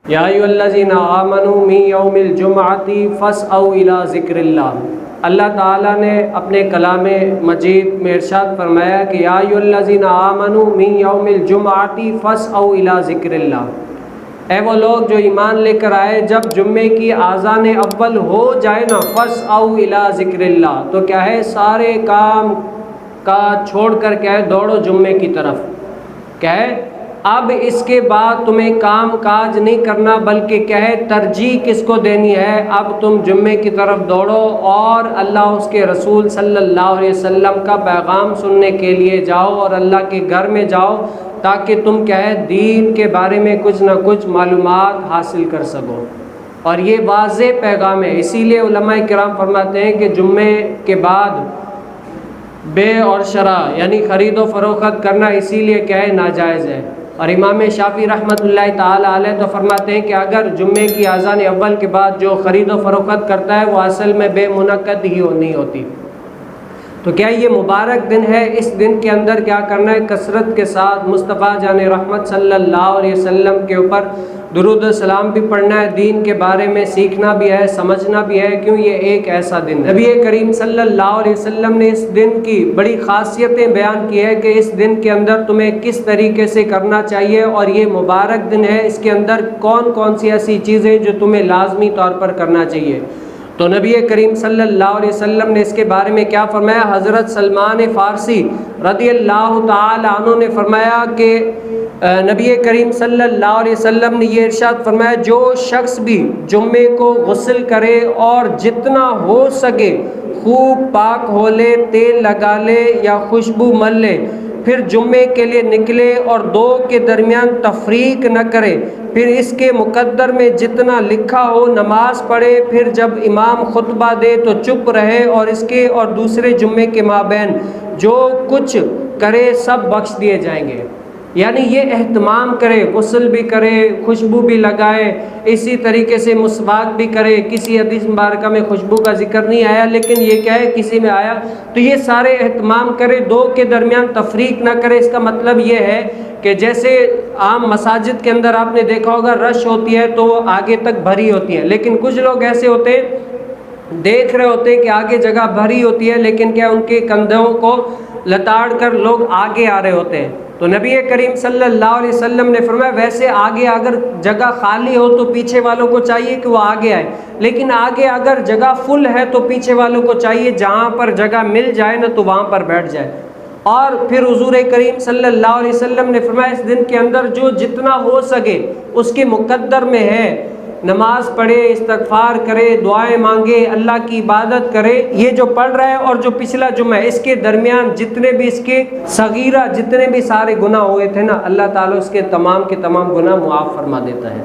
یا ایھا الذین آمنوا من یوم الجمعۃ فاسعوا الی ذکر اللہ۔ اللہ تعالیٰ نے اپنے کلام مجید میں ارشاد فرمایا کہ یا ایھا الذین آمنوا من یوم الجمعۃ فاسعوا الی ذکر اللہ، اے وہ لوگ جو ایمان لے کر آئے، جب جمعے کی اذان اول ہو جائے نا، فاسعوا الی ذکر اللہ، تو کیا ہے سارے کام کاج چھوڑ کر کیا ہے دوڑو جمعے کی طرف۔ کیا ہے اب اس کے بعد تمہیں کام کاج نہیں کرنا، بلکہ کیا ہے ترجیح کس کو دینی ہے، اب تم جمعے کی طرف دوڑو اور اللہ اس کے رسول صلی اللہ علیہ وسلم کا پیغام سننے کے لیے جاؤ اور اللہ کے گھر میں جاؤ، تاکہ تم کیا ہے دین کے بارے میں کچھ نہ کچھ معلومات حاصل کر سکو۔ اور یہ واضح پیغام ہے، اسی لیے علماء کرام فرماتے ہیں کہ جمعے کے بعد بے اور شراء یعنی خرید و فروخت کرنا اسی لیے کیا ہے ناجائز ہے۔ اور امام شافعی رحمۃ اللہ تعالی علیہ تو فرماتے ہیں کہ اگر جمعے کی اذان اول کے بعد جو خرید و فروخت کرتا ہے وہ اصل میں بے منعقد ہی نہیں ہوتی۔ تو کیا یہ مبارک دن ہے، اس دن کے اندر کیا کرنا ہے، کثرت کے ساتھ مصطفیٰ جان رحمت صلی اللہ علیہ وسلم کے اوپر درود و سلام بھی پڑھنا ہے، دین کے بارے میں سیکھنا بھی ہے، سمجھنا بھی ہے، کیوں یہ ایک ایسا دن ہے۔ نبی کریم صلی اللہ علیہ وسلم نے اس دن کی بڑی خاصیتیں بیان کی ہے کہ اس دن کے اندر تمہیں کس طریقے سے کرنا چاہیے، اور یہ مبارک دن ہے، اس کے اندر کون کون سی ایسی چیزیں جو تمہیں لازمی طور پر کرنا چاہیے۔ تو نبی کریم صلی اللہ علیہ وسلم نے اس کے بارے میں کیا فرمایا، حضرت سلمان فارسی رضی اللہ تعالی عنہ نے فرمایا کہ نبی کریم صلی اللہ علیہ وسلم نے یہ ارشاد فرمایا، جو شخص بھی جمعے کو غسل کرے اور جتنا ہو سکے خوب پاک ہو لے، تیل لگا لے یا خوشبو مل لے، پھر جمعے کے لیے نکلے اور دو کے درمیان تفریق نہ کرے، پھر اس کے مقدر میں جتنا لکھا ہو نماز پڑھے، پھر جب امام خطبہ دے تو چپ رہے، اور اس کے اور دوسرے جمعے کے مابین جو کچھ کرے سب بخش دیے جائیں گے۔ یعنی یہ اہتمام کرے، غسل بھی کرے، خوشبو بھی لگائے، اسی طریقے سے مسواک بھی کرے۔ کسی حدیث مبارکہ میں خوشبو کا ذکر نہیں آیا، لیکن یہ کیا ہے کسی میں آیا، تو یہ سارے اہتمام کرے، دو کے درمیان تفریق نہ کرے۔ اس کا مطلب یہ ہے کہ جیسے عام مساجد کے اندر آپ نے دیکھا ہوگا رش ہوتی ہے تو وہ آگے تک بھری ہوتی ہے، لیکن کچھ لوگ ایسے ہوتے ہیں دیکھ رہے ہوتے ہیں کہ آگے جگہ بھری ہوتی ہے، لیکن کیا ان کے کندھوں کو لتاڑ کر لوگ آگے آ رہے ہوتے ہیں۔ تو نبی کریم صلی اللہ علیہ وسلم نے فرمایا ویسے آگے اگر جگہ خالی ہو تو پیچھے والوں کو چاہیے کہ وہ آگے آئے، لیکن آگے اگر جگہ فل ہے تو پیچھے والوں کو چاہیے جہاں پر جگہ مل جائے نا تو وہاں پر بیٹھ جائے۔ اور پھر حضور کریم صلی اللہ علیہ وسلم نے فرمایا اس دن کے اندر جو جتنا ہو سکے اس کے مقدر میں ہے، نماز پڑھے، استغفار کرے، دعائیں مانگے، اللہ کی عبادت کرے۔ یہ جو پڑھ رہا ہے اور جو پچھلا جمعہ ہے اس کے درمیان جتنے بھی اس کے صغیرہ جتنے بھی سارے گناہ ہوئے تھے نا، اللہ تعالیٰ اس کے تمام کے تمام گناہ معاف فرما دیتا ہے،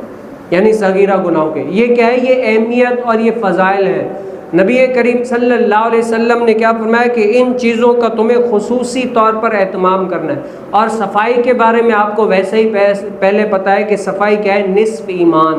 یعنی صغیرہ گناہوں کے۔ یہ کیا ہے، یہ اہمیت اور یہ فضائل ہے۔ نبی کریم صلی اللہ علیہ وسلم نے کیا فرمایا کہ ان چیزوں کا تمہیں خصوصی طور پر اہتمام کرنا ہے۔ اور صفائی کے بارے میں آپ کو ویسے ہی پہلے پتہ ہے کہ صفائی کیا ہے، نصف ایمان ہے۔